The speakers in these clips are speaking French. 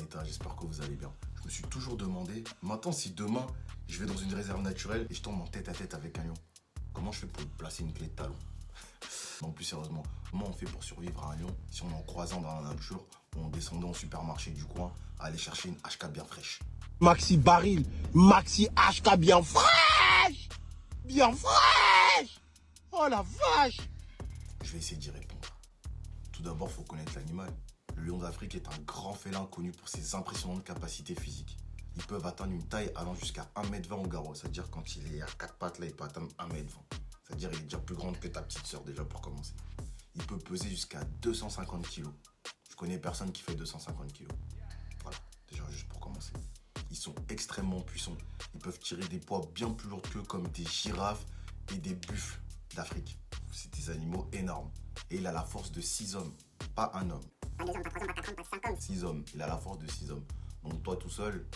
l'état, j'espère que vous allez bien. Je me suis toujours demandé, maintenant si demain je vais dans une réserve naturelle et je tombe en tête à tête avec un lion, comment je fais pour placer une clé de talon? Non, plus sérieusement, comment on fait pour survivre à un lion si on est en croisant dans la nature ou en descendant au supermarché du coin à aller chercher une HK bien fraîche? Maxi Baril, Maxi HK bien fraîche. Bien fraîche. Oh la vache. Je vais essayer d'y répondre. Tout d'abord, il faut connaître l'animal. Le lion d'Afrique est un grand félin connu pour ses impressionnantes capacités physiques. Ils peuvent atteindre une taille allant jusqu'à 1,20 m au garrot. C'est-à-dire quand il est à 4 pattes, là, il peut atteindre 1,20 m. C'est-à-dire qu'il est déjà plus grand que ta petite sœur déjà pour commencer. Il peut peser jusqu'à 250 kg. Je connais personne qui fait 250 kg. Voilà, déjà juste pour commencer. Ils sont extrêmement puissants. Ils peuvent tirer des poids bien plus lourds qu'eux comme des girafes et des buffles d'Afrique. C'est des animaux énormes. Et il a la force de 6 hommes, pas un homme. Pas 2 hommes, pas 3 hommes, pas 4 hommes, pas 5 hommes. 6 hommes, il a la force de 6 hommes. Donc toi tout seul,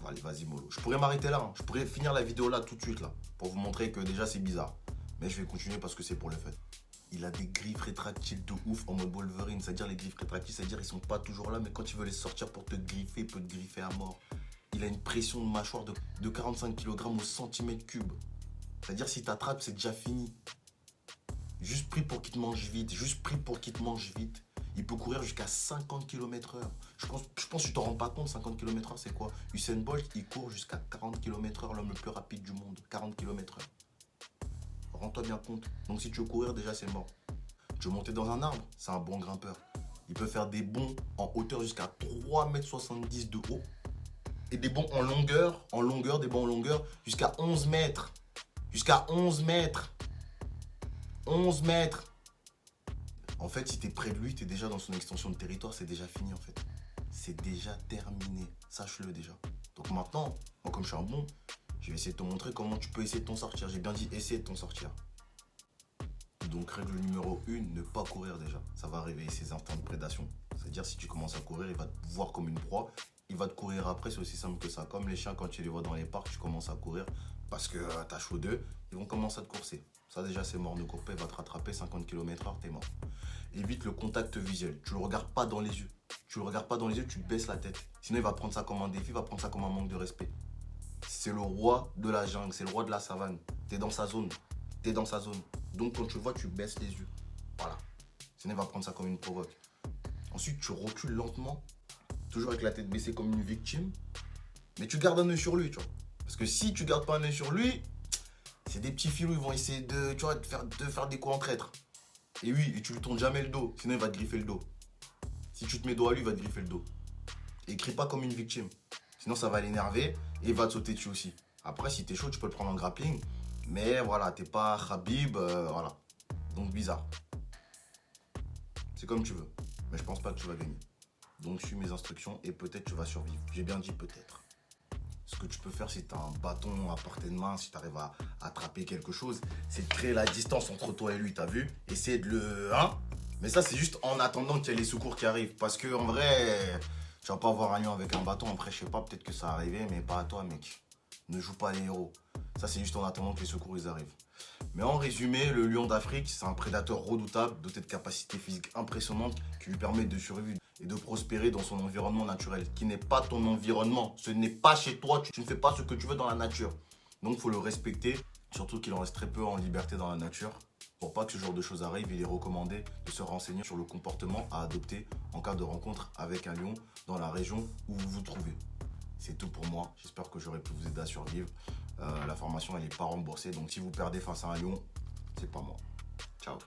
allez vas-y mollo. Je pourrais m'arrêter là, hein. Je pourrais finir la vidéo là tout de suite là, pour vous montrer que déjà c'est bizarre. Mais je vais continuer parce que c'est pour le fait. Il a des griffes rétractiles de ouf en mode Wolverine, c'est-à-dire les griffes rétractiles, c'est-à-dire ils sont pas toujours là, mais quand il veut les sortir pour te griffer, il peut te griffer à mort. Il a une pression de mâchoire de 45 kg au centimètre cube. C'est-à-dire si t'attrapes, c'est déjà fini. Juste pris pour qu'il te mange vite, juste pris pour qu'il te mange vite. Il peut courir jusqu'à 50 km/h. Je pense que tu t'en rends pas compte, 50 km/h c'est quoi? Usain Bolt, il court jusqu'à 40 km/h, l'homme le plus rapide du monde. 40 km/h. Rends-toi bien compte. Donc si tu veux courir, déjà c'est mort. Tu veux monter dans un arbre, c'est un bon grimpeur. Il peut faire des bonds en hauteur jusqu'à 3,70 m de haut. Et des bonds en longueur, des bonds en longueur jusqu'à 11 mètres. Jusqu'à 11 mètres. 11 mètres. En fait, si t'es près de lui, t'es déjà dans son extension de territoire, c'est déjà fini en fait. C'est déjà terminé. Sache-le déjà. Donc maintenant, moi comme je suis un bon, je vais essayer de te montrer comment tu peux essayer de t'en sortir. J'ai bien dit essayer de t'en sortir. Donc règle numéro 1, ne pas courir déjà. Ça va réveiller ses instincts de prédation. C'est-à-dire si tu commences à courir, il va te voir comme une proie. Il va te courir après, c'est aussi simple que ça. Comme les chiens, quand tu les vois dans les parcs, tu commences à courir parce que t'as chaud d'eux, ils vont commencer à te courser. Ça déjà c'est mort, ne cours pas, il va te rattraper 50 km/h, t'es mort. Évite le contact visuel, tu le regardes pas dans les yeux. Tu le regardes pas dans les yeux, tu baisses la tête. Sinon il va prendre ça comme un défi, il va prendre ça comme un manque de respect. C'est le roi de la jungle, c'est le roi de la savane. T'es dans sa zone, t'es dans sa zone. Donc quand tu le vois, tu baisses les yeux. Voilà. Sinon il va prendre ça comme une provoque. Ensuite tu recules lentement, toujours avec la tête baissée comme une victime. Mais tu gardes un œil sur lui, tu vois. Parce que si tu gardes pas un œil sur lui, c'est des petits filous, ils vont essayer de, tu vois, de faire des coups en traître. Et oui, et tu lui tournes jamais le dos, sinon il va te griffer le dos. Si tu te mets dos à lui, il va te griffer le dos. Et crie pas comme une victime, sinon ça va l'énerver et il va te sauter dessus aussi. Après, si t'es chaud, tu peux le prendre en grappling. Mais voilà, t'es pas Khabib, voilà. Donc bizarre. C'est comme tu veux. Mais je pense pas que tu vas gagner. Donc suis mes instructions et peut-être tu vas survivre. J'ai bien dit peut-être. Ce que tu peux faire si tu as un bâton à portée de main, si tu arrives à attraper quelque chose, c'est de créer la distance entre toi et lui, t'as vu? Essayer de le... Hein? Mais ça, c'est juste en attendant qu'il y ait les secours qui arrivent. Parce que en vrai, tu vas pas avoir un lion avec un bâton. Après, je sais pas, peut-être que ça arrivait, mais pas à toi, mec. Ne joue pas les héros. Ça, c'est juste en attendant que les secours ils arrivent. Mais en résumé, le lion d'Afrique, c'est un prédateur redoutable, doté de capacités physiques impressionnantes qui lui permettent de survivre et de prospérer dans son environnement naturel, qui n'est pas ton environnement. Ce n'est pas chez toi, tu ne fais pas ce que tu veux dans la nature. Donc il faut le respecter, surtout qu'il en reste très peu en liberté dans la nature. Pour pas que ce genre de choses arrive, il est recommandé de se renseigner sur le comportement à adopter en cas de rencontre avec un lion dans la région où vous vous trouvez. C'est tout pour moi, j'espère que j'aurai pu vous aider à survivre. La formation elle n'est pas remboursée, donc si vous perdez face à un lion, c'est pas moi. Ciao.